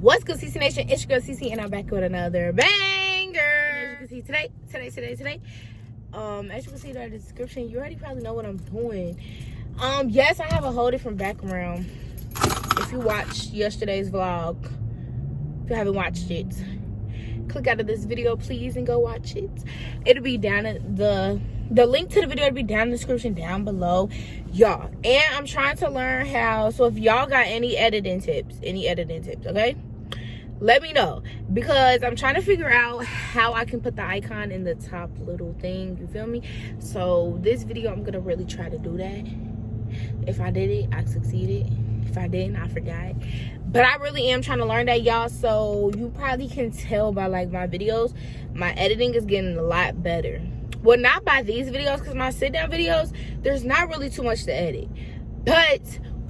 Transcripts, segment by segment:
What's good, CC Nation? It's your girl CC, and I'm back with another banger. As you can see today, as you can see in the description, you already probably know what I'm doing. Yes, I have a whole different background. If you watched yesterday's vlog, if you haven't watched it, click out of this video, please, and go watch it. It'll be down at the link to the video will be down in the description down below, y'all. And I'm trying to learn how, so if y'all got any editing tips, okay, let me know, because I'm trying to figure out how I can put the icon in the top little thing, you feel me? So this video, I'm gonna really try to do that. If I did it, I succeeded. If I didn't, I forgot. But I really am trying to learn that, y'all. So you probably can tell by like my videos, my editing is getting a lot better. Well, not by these videos, because my sit down videos, there's not really too much to edit. But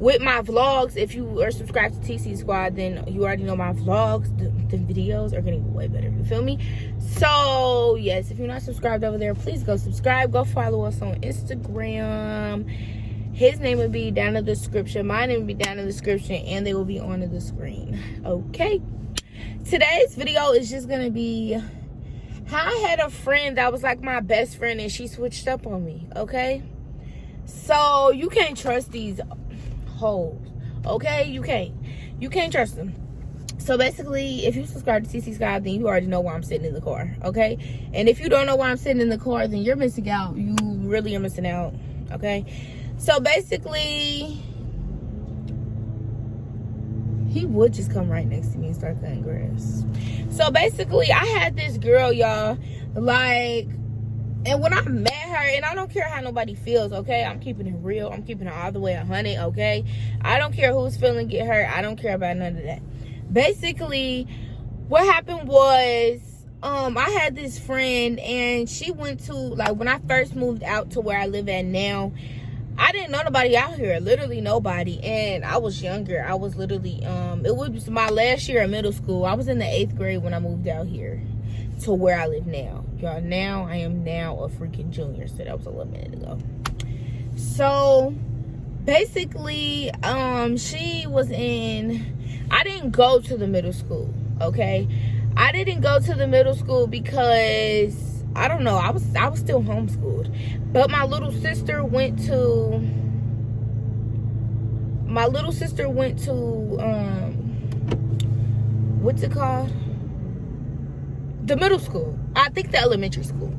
with my vlogs, if you are subscribed to TC Squad, then you already know my vlogs, the videos are getting way better, you feel me? So yes, if you're not subscribed over there, please go subscribe. Go follow us on Instagram. His name will be down in the description, my name will be down in the description, and they will be on the screen. Okay, today's video is just gonna be how I had a friend that was like my best friend and she switched up on me. Okay, so you can't trust these hoes, okay? You can't trust them. So basically, if you subscribe to TC Sky, then you already know why I'm sitting in the car, okay? And if you don't know why I'm sitting in the car, then you're missing out. You really are missing out, okay? So basically, he would just come right next to me and start cutting grass. So basically, I had this girl, y'all, like, and when I met her, and I don't care how nobody feels, okay? I'm keeping it real. I'm keeping it all the way 100, okay? I don't care who's feeling get hurt. I don't care about none of that. Basically, what happened was, I had this friend, and she went to, like, when I first moved out to where I live at now, I didn't know nobody out here, literally nobody, and I was younger. I was literally, it was my last year of middle school. I was in the 8th grade when I moved out here to where I live now. Y'all, now I am now a freaking junior, so that was a little minute ago. So, basically, she was in, I didn't go to the middle school, okay? I didn't go to the middle school because, I don't know, I was still homeschooled. But my little sister went to, what's it called? The middle school. I think the elementary school.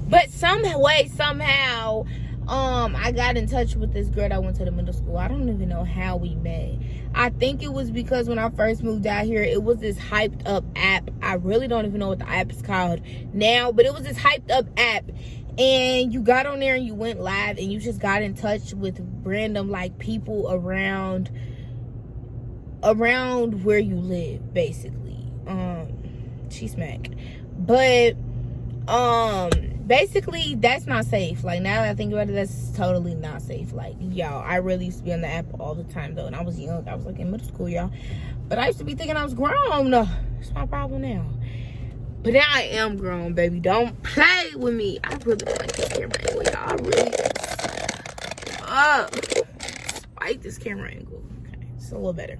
But somehow, I got in touch with this girl that went to the middle school. I don't even know how we met. I think it was because when I first moved out here, it was this hyped up app. I really don't even know what the app is called now, but it was this hyped up app. And you got on there and you went live and you just got in touch with random like people around where you live, basically. She smack. But basically that's not safe. Like, now that I think about it, that's totally not safe. Like, y'all, I really used to be on the app all the time though, and I was young. I was like in middle school, y'all. But I used to be thinking I was grown. It's my problem now. But now I am grown, baby. Don't play with me. I really like this camera angle, y'all. I really like this camera angle. Okay, it's a little better.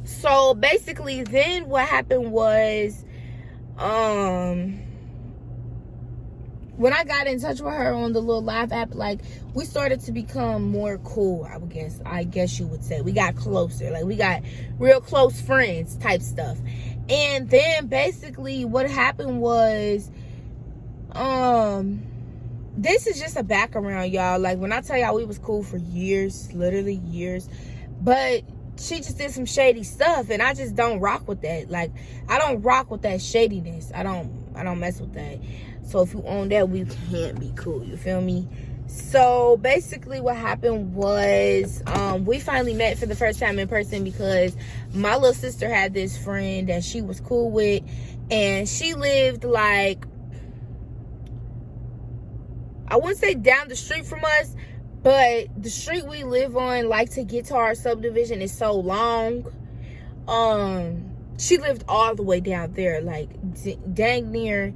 So basically, then what happened was, when I got in touch with her on the little live app, like, we started to become more cool, I guess you would say. We got closer. Like, we got real close friends type stuff. And then basically what happened was, this is just a background, y'all. Like, when I tell y'all we was cool for years, literally years, but she just did some shady stuff, and I just don't rock with that. Like, I don't rock with that shadiness. I don't mess with that. So if you own that, we can't be cool, you feel me? So basically what happened was, we finally met for the first time in person because my little sister had this friend that she was cool with, and she lived like, I wouldn't say down the street from us, but the street we live on, like, to get to our subdivision is so long. She lived all the way down there, like dang near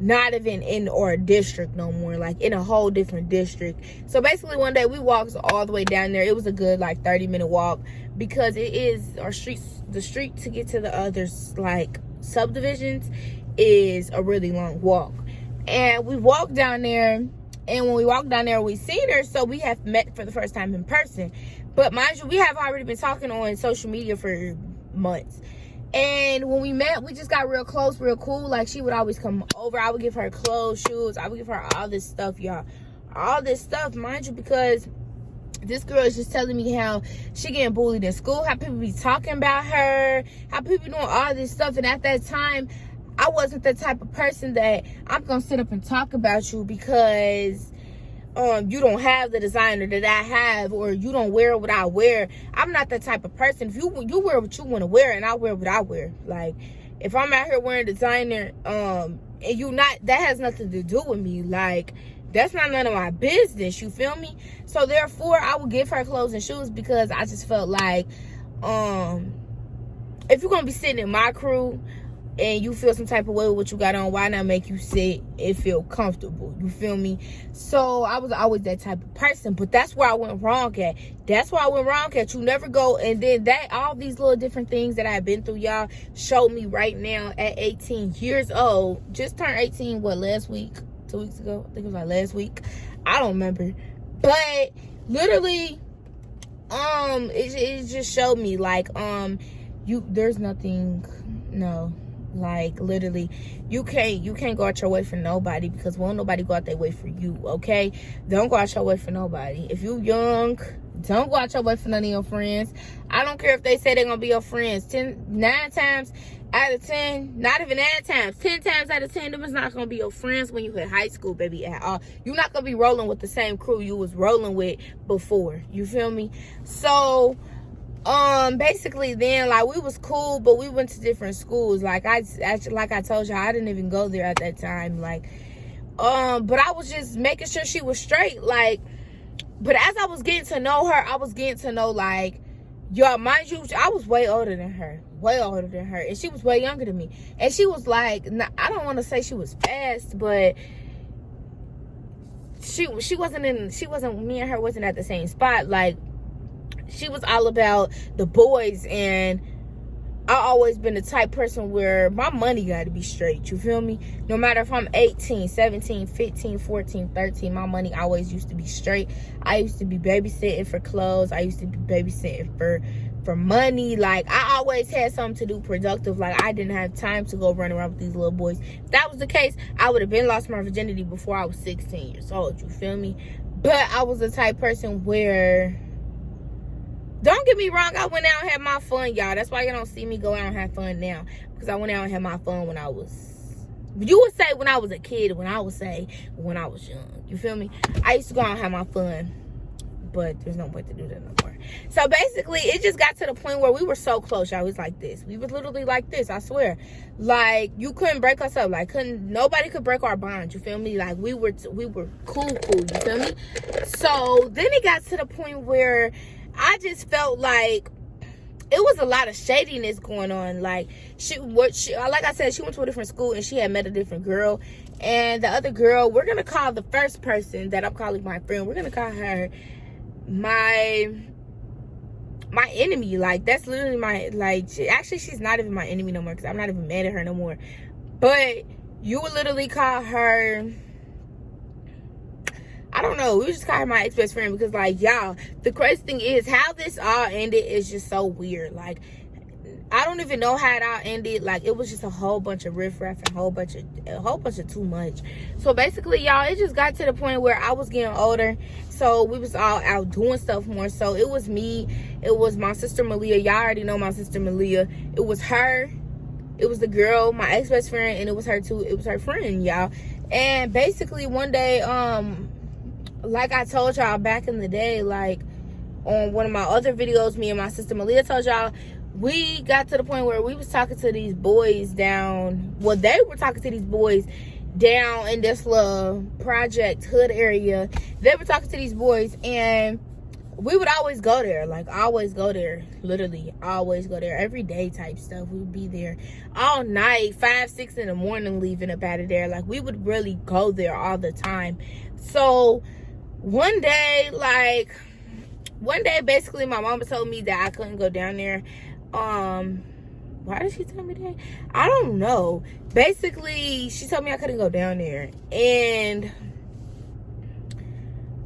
not even in our district no more, like in a whole different district. So basically one day we walked all the way down there. It was a good like 30-minute walk because it is, our streets the street to get to the other like subdivisions is a really long walk. And we walked down there, and when we walked down there, we seen her, so we have met for the first time in person. But mind you, we have already been talking on social media for months. And when we met, we just got real close, real cool. Like, she would always come over. I would give her clothes, shoes. I would give her all this stuff, y'all. All this stuff, mind you, because this girl is just telling me how she getting bullied in school, how people be talking about her, how people doing all this stuff. And at that time, I wasn't the type of person that I'm going to sit up and talk about you because you don't have the designer that I have, or you don't wear what I wear. I'm not that type of person. If you wear what you want to wear, and I wear what I wear. Like, if I'm out here wearing designer, and you not, that has nothing to do with me. Like, that's not none of my business. You feel me? So therefore, I would give her clothes and shoes because I just felt like, if you're gonna be sitting in my crew and you feel some type of way with what you got on, why not make you sit and feel comfortable? You feel me? So I was always that type of person, but that's where I went wrong at. That's where I went wrong at. You never go, and then that, all these little different things that I've been through, y'all, showed me right now at 18 years old, just turned 18, what, last week? 2 weeks ago? I think it was like last week. I don't remember. But literally, it just showed me like, there's nothing, no. Like, literally, you can't go out your way for nobody, because won't nobody go out their way for you, okay? Don't go out your way for nobody. If you young, don't go out your way for none of your friends. I don't care if they say they're gonna be your friends. 9 times out of 10, not even 9 times, 10 times out of 10, them is not gonna be your friends when you hit high school, baby, at all. You're not gonna be rolling with the same crew you was rolling with before. You feel me? So basically then, like, we was cool, but we went to different schools. Like I told you, I didn't even go there at that time. Like, but I was just making sure she was straight. Like, but as I was getting to know her, I was getting to know, like, y'all, mind you, I was way older than her, and she was way younger than me. And she was like, I don't want to say she was fast, but she wasn't, me and her wasn't at the same spot. Like, she was all about the boys, and I always been the type person where my money got to be straight. You feel me? No matter if I'm 18, 17, 15, 14, 13, my money always used to be straight. I used to be babysitting for clothes. I used to be babysitting for money. Like, I always had something to do productive. Like, I didn't have time to go run around with these little boys. If that was the case, I would have been lost my virginity before I was 16 years old. You feel me? But I was the type person where, don't get me wrong, I went out and had my fun, y'all. That's why you don't see me go out and have fun now. Because I went out and had my fun when I was, you would say when I was a kid, when I would say when I was young. You feel me? I used to go out and have my fun. But there's no point to do that no more. So basically, it just got to the point where we were so close, y'all. It was like this. We were literally like this, I swear. Like, you couldn't break us up. Like, nobody could break our bond. You feel me? Like, we were cool. You feel me? So then it got to the point where I just felt like it was a lot of shadiness going on. Like, like I said, she went to a different school and she had met a different girl. And the other girl, we're gonna call the first person that I'm calling my friend, we're gonna call her my enemy. Like, that's literally my, like, actually she's not even my enemy no more, because I'm not even mad at her no more. But you would literally call her, I don't know, we just call her my ex-best friend, because, like, y'all, the crazy thing is how this all ended is just so weird. Like, I don't even know how it all ended. Like, it was just a whole bunch of riffraff and a whole bunch of too much. So basically, y'all, it just got to the point where I was getting older, so we was all out doing stuff more. So it was me, it was my sister Malia. Y'all already know my sister Malia. It was her, it was the girl, my ex-best friend, and it was her too. It was her friend, y'all. And basically one day, like I told y'all back in the day, like on one of my other videos, me and my sister Malia told y'all, we got to the point where we was talking to these boys down, well, they were talking to these boys down in this little project hood area. They were talking to these boys, and we would always go there, like always go there, literally always go there, every day type stuff. We would be there all night, 5, 6 in the morning, leaving up out of there. Like, we would really go there all the time. So one day, basically my mama told me that I couldn't go down there Why did she tell me that? I don't know. Basically, she told me I couldn't go down there. And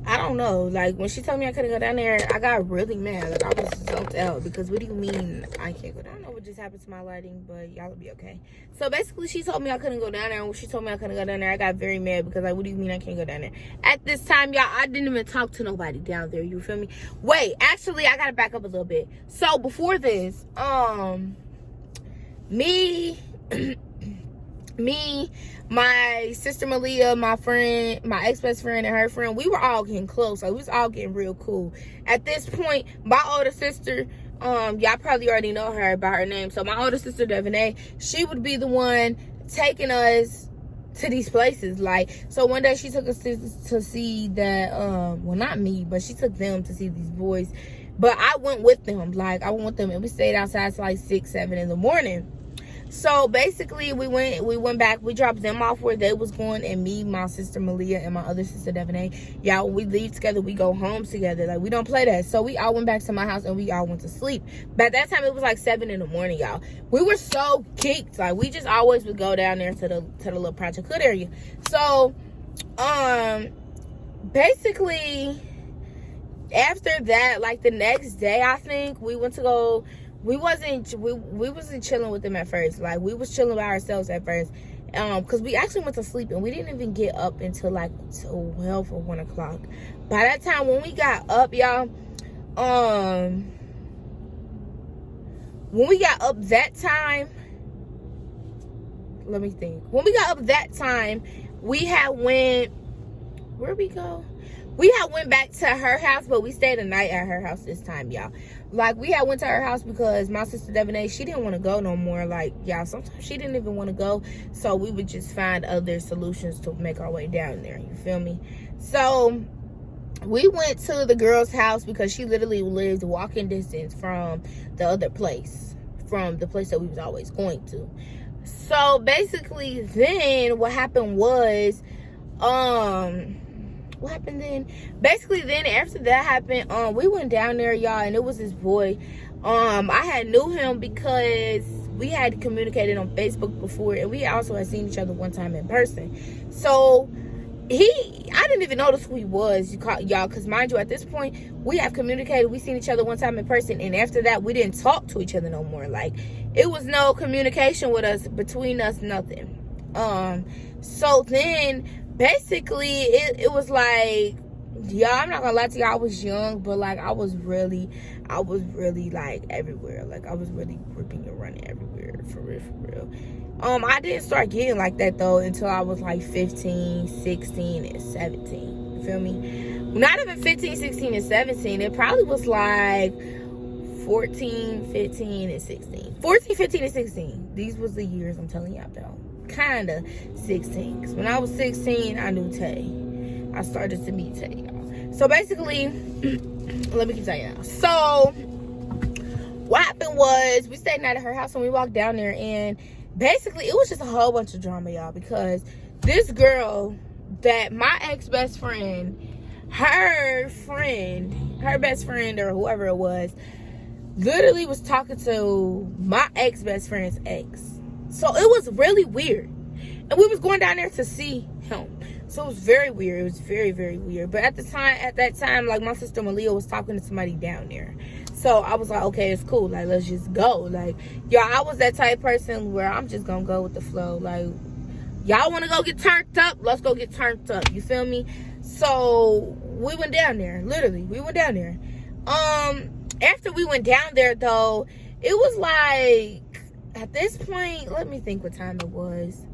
I don't know. Like, when she told me I couldn't go down there, I got really mad. Like, I was zoned out. Because what do you mean I can't go down? I don't know what just happened to my lighting, but y'all will be okay. So, basically, she told me I couldn't go down there. And when she told me I couldn't go down there, I got very mad. Because, like, what do you mean I can't go down there? At this time, y'all, I didn't even talk to nobody down there. You feel me? Wait, actually, I got to back up a little bit. So, before this, me, my sister Malia, my friend, my ex-best friend, and her friend, we were all getting close. Like, we was all getting real cool. At this point, my older sister, y'all probably already know her by her name. So my older sister, Devonay, she would be the one taking us to these places. Like, so one day she took us to see that, well, not me, but she took them to see these boys. But I went with them. Like, I went with them, and we stayed outside till like 6, 7 in the morning. So basically, we went back. We dropped them off where they was going, and me, my sister Malia, and my other sister Devonay. Y'all, when we leave together, we go home together. Like, we don't play that. So we all went back to my house, and we all went to sleep. But at that time, it was like 7 in the morning, y'all. We were so geeked. Like, we just always would go down there to the little Project Hood area. So, basically, after that, like the next day, I think we went to go. We wasn't chilling with them at first. Like, we was chilling by ourselves at first, because we actually went to sleep, and we didn't even get up until like 12 or 1 o'clock. By that time, when we got up, y'all, when we got up that time, let me think. When we got up that time, we had went, where'd we go? We had went back to her house, but we stayed a night at her house this time, y'all. Like, we had went to her house because my sister Devonay, she didn't want to go no more. Like, y'all, sometimes she didn't even want to go. So we would just find other solutions to make our way down there. You feel me? So we went to the girl's house because she literally lived walking distance from the other place, from the place that we was always going to. So basically, then what happened was, what happened then? Basically, then after that happened, we went down there, y'all, and it was this boy. I had knew him because we had communicated on Facebook before, and we also had seen each other one time in person. So I didn't even notice who he was, y'all, because mind you, at this point, we have communicated. We seen each other one time in person, and after that, we didn't talk to each other no more. Like, it was no communication with us, between us, nothing. So then, basically, it was like, y'all, I'm not gonna lie to y'all, I was young, but like, I was really like everywhere. Like, I was really gripping and running everywhere, for real. I didn't start getting like that though until I was like 15, 16, and 17. You feel me? Not even 15, 16, and 17. It probably was like 14, 15, and 16. 14, 15, and 16. These was the years I'm telling y'all though. Kinda 16. Because when I was 16, I knew Tay. I started to meet Tay, y'all. So basically, let me keep telling y'all. So what happened was, we stayed night at her house, and we walked down there, and basically it was just a whole bunch of drama, y'all, because this girl that my ex-best friend, her best friend, or whoever it was, literally was talking to my ex-best friend's ex. So it was really weird. And we was going down there to see him. So it was very weird. It was very, very weird. But at that time, like, my sister Malia was talking to somebody down there. So I was like, okay, it's cool. Like, let's just go. Like, y'all, I was that type of person where I'm just gonna go with the flow. Like, y'all want to go get turned up? Let's go get turned up. You feel me? So we went down there. Literally, we went down there. After we went down there, though, it was like, at this point, let me think what time it was.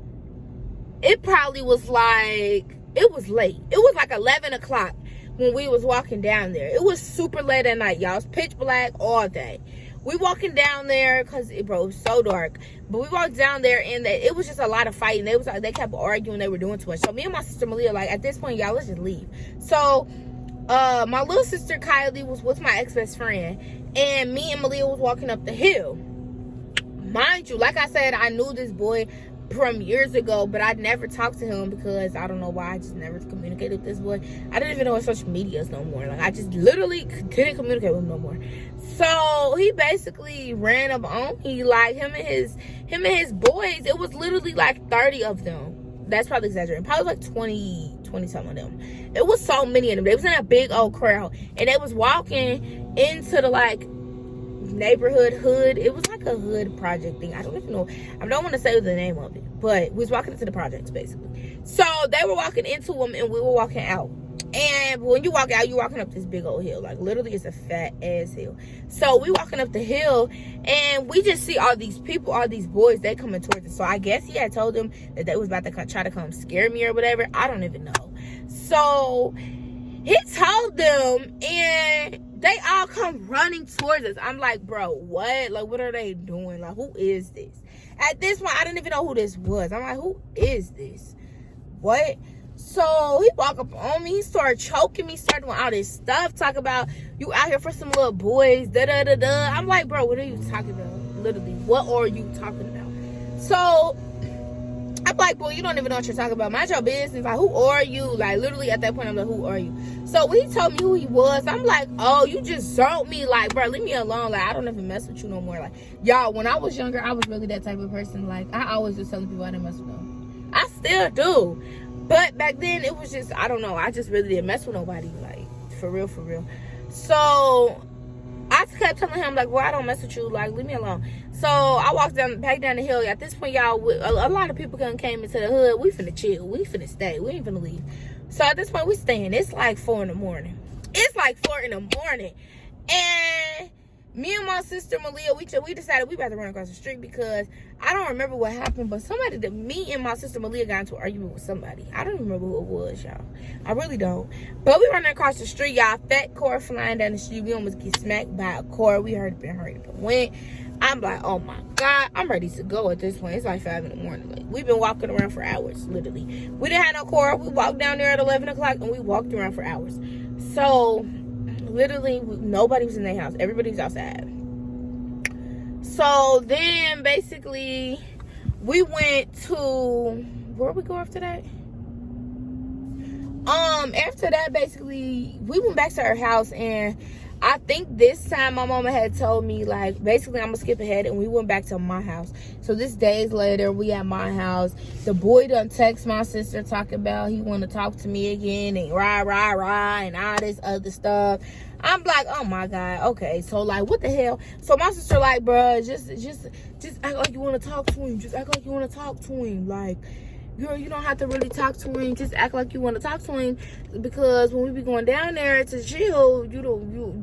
It probably was like, it was late. It was like 11 o'clock when we was walking down there. It was super late at night, y'all. It was pitch black all day. We walking down there because it was so dark. But we walked down there, and it was just a lot of fighting. They kept arguing. They were doing too much. So me and my sister Malia, like, at this point, y'all, let's just leave. So my little sister Kylie was with my ex-best friend, and me and Malia was walking up the hill. Mind you, like I said, I knew this boy from years ago, but I never talked to him because I don't know why. I just never communicated with this boy. I didn't even know what social media is no more. Like, I just literally couldn't communicate with him no more. So he basically ran up on me, like him and his boys. It was literally like 30 of them. That's probably exaggerating. Probably like 20 something of them. It was so many of them. They was in a big old crowd, and they was walking into the like neighborhood hood. It was like a hood project thing. I don't even know. I don't want to say the name of it, but we was walking into the projects basically. So they were walking into them, and we were walking out. And when you walk out, you're walking up this big old hill. Like, literally, it's a fat ass hill. So we walking up the hill, and we just see all these people, all these boys, they coming towards us. So I guess he had told them that they was about to try to come scare me or whatever. I don't even know. So he told them, and they all come running towards us. I'm like, bro, what? Like, what are they doing? Like, who is this? At this point, I didn't even know who this was. I'm like, who is this? What? So he walked up on me. He started choking me, started doing all this stuff, talk about you out here for some little boys, da-da-da-da. I'm like, bro, what are you talking about? Literally, what are you talking about? So I'm like, boy, you don't even know what you're talking about. Mind your business. Like, who are you? Like, literally at that point, I'm like, who are you? So when he told me who he was, I'm like, oh, you just zoned me. Like, bro, leave me alone. Like, I don't even mess with you no more. Like, y'all, when I was younger, I was really that type of person. Like, I always was telling people I didn't mess with them. I still do. But back then, it was just, I don't know. I just really didn't mess with nobody. Like, for real, for real. So I kept telling him, like, well, I don't mess with you. Like, leave me alone. So I walked back down the hill. At this point, y'all, a lot of people came into the hood. We finna chill. We finna stay. We ain't finna leave. So at this point, we staying. It's like 4 in the morning. It's like 4 in the morning. And me and my sister Malia, we decided we about to run across the street because I don't remember what happened, but me and my sister Malia got into an argument with somebody. I don't remember who it was, y'all. I really don't. But we running across the street, y'all. Fat car flying down the street. We almost get smacked by a car. We heard it went. I'm like, oh my God, I'm ready to go at this point. It's like 5 in the morning. Like, we've been walking around for hours, literally. We didn't have no car. We walked down there at 11 o'clock and we walked around for hours. So literally, nobody was in their house. Everybody was outside. So then, basically, we went to, where we go after that? After that, basically, we went back to her house, and I think this time my mama had told me, like, basically, I'm gonna skip ahead, and we went back to my house. So this days later, we at my house. The boy done text my sister talking about he want to talk to me again, and rah, and all this other stuff. I'm like, oh my God, okay. So like, what the hell? So my sister like, bruh, just act like you want to talk to him. Just act like you want to talk to him. Like, girl, you don't have to really talk to him. Just act like you want to talk to him, because when we be going down there to chill, you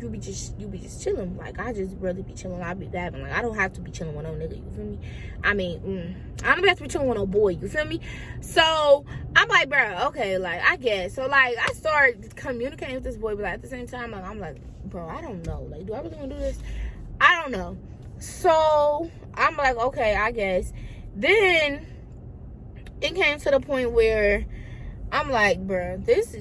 be just chilling. Like, I just really be chilling. I be dabbing. Like, I don't have to be chilling with no nigga. You feel me? I mean, I don't have to be chilling with no boy. You feel me? So I'm like, bro, okay, like, I guess. So like, I started communicating with this boy, but like, at the same time, like, I'm like, bro, I don't know. Like, do I really want to do this? I don't know. So I'm like, okay, I guess. Then it came to the point where I'm like, bruh, this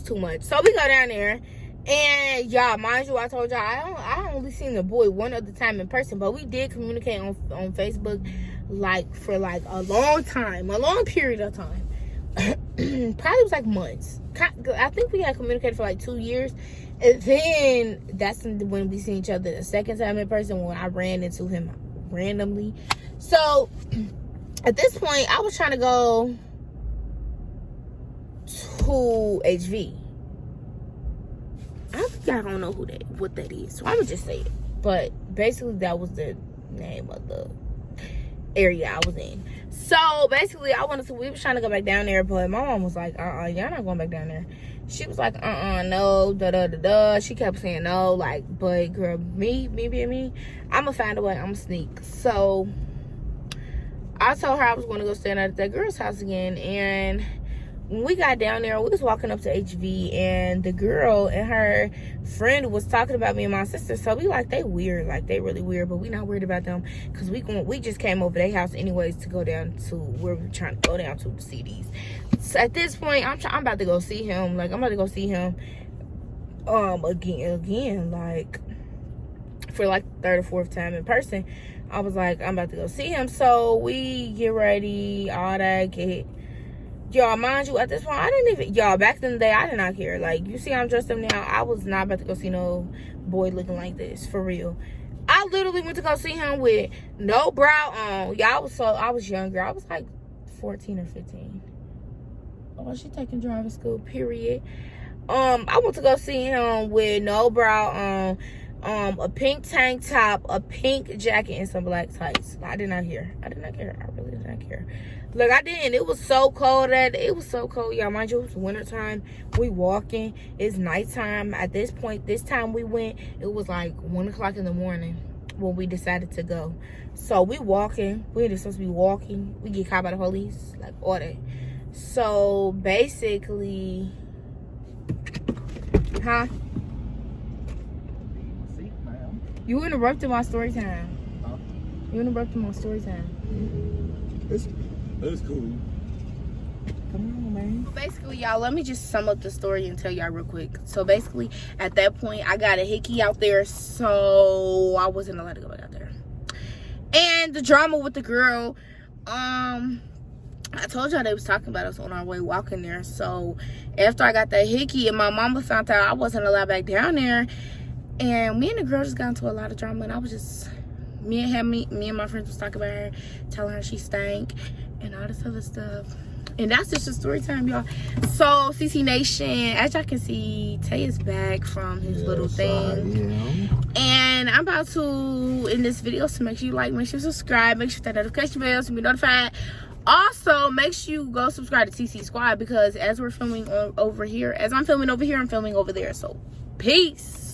too much. So we go down there, and y'all, mind you, I told y'all I only seen the boy one other time in person, but we did communicate on Facebook, like, for like a long period of time. Probably was like months. I think we had communicated for like 2 years, and then that's when we seen each other the second time in person, when I ran into him randomly. So at this point, I was trying to go to HV. I think y'all don't know what that is, so I'm gonna just say it. But basically, that was the name of the area I was in. So basically, we was trying to go back down there, but my mom was like, y'all not going back down there. She was like, no, da. She kept saying no, like, but girl, me being me, I'm gonna find a way, I'm gonna sneak. So I told her I was going to go stand at that girl's house again, and when we got down there, we was walking up to HV, and the girl and her friend was talking about me and my sister. So we like, they weird, like, they really weird, but we not worried about them, because we just came over their house anyways to go down to where we're trying to go down to see these. So at this point, I'm about to go see him. Like, I'm about to go see him again, like, for like the 3rd or 4th time in person. I was like, I'm about to go see him. So we get ready, all that, y'all, mind you, at this point, I didn't even, y'all, back in the day, I did not care. Like, you see how I'm dressed up now, I was not about to go see no boy looking like this, for real. I literally went to go see him with no brow on. Y'all, I was younger. I was like 14 or 15. Oh, she taking driving school, period. I went to go see him with no brow on, a pink tank top, a pink jacket, and some black tights. I did not care. I really did not care. Like, I didn't. It was so cold. It was so cold, y'all. Mind you, it was wintertime. We walking. It's nighttime. At this point, this time we went, it was like 1 o'clock in the morning when we decided to go. So we walking. We were supposed to be walking. We get caught by the police. Like, all that. So, basically... Huh? You interrupted my story time. Huh? You interrupted my story time. That's cool. Come on, man. Basically, y'all, let me just sum up the story and tell y'all real quick. So basically, at that point, I got a hickey out there, so I wasn't allowed to go back out there. And the drama with the girl, I told y'all they was talking about us on our way walking there. So after I got that hickey and my mama found out I wasn't allowed back down there, and me and the girl just got into a lot of drama, and I was just, me and my friends was talking about her, telling her she stank and all this other stuff. And that's just a story time, y'all. So CC Nation, as y'all can see, Tay is back from his little thing. And I'm about to, in this video, so make sure you like, make sure you subscribe, make sure that notification bell to be notified. Also, make sure you go subscribe to TC Squad, because as we're filming over here, as I'm filming over here, I'm filming over there. So peace.